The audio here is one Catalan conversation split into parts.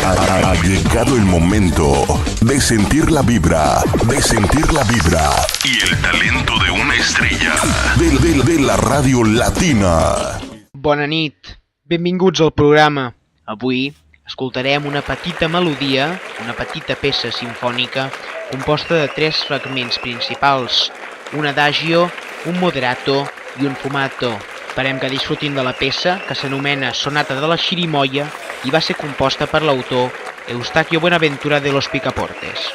Ha llegado el momento de sentir la vibra, y el talento de una estrella de la ràdio latina. Bona nit, benvinguts al programa. Avui escoltarem una petita melodia, una petita peça simfònica composta de 3 fragments principals, un adagio, un moderato i un fumato. Esperem que disfrutin de la peça, que s'anomena Sonata de la Xirimoia i va ser composta per l'autor Eustaquio Buenaventura de los Picaportes.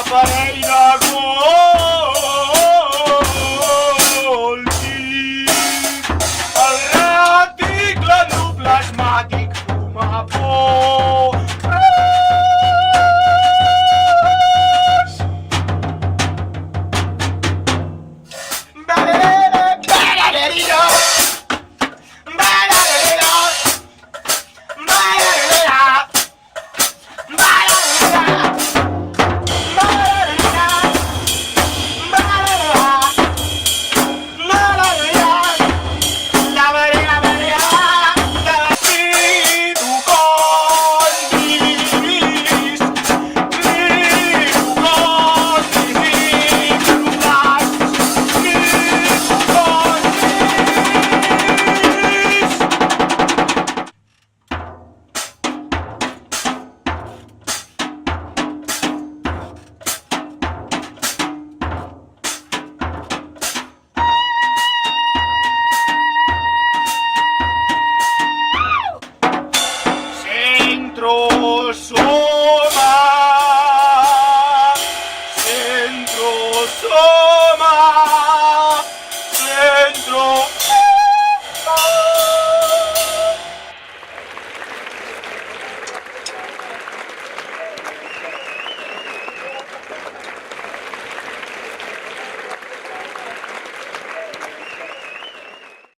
Aparell de Golgi, el reticle endoplasmàtic fuma por. Centro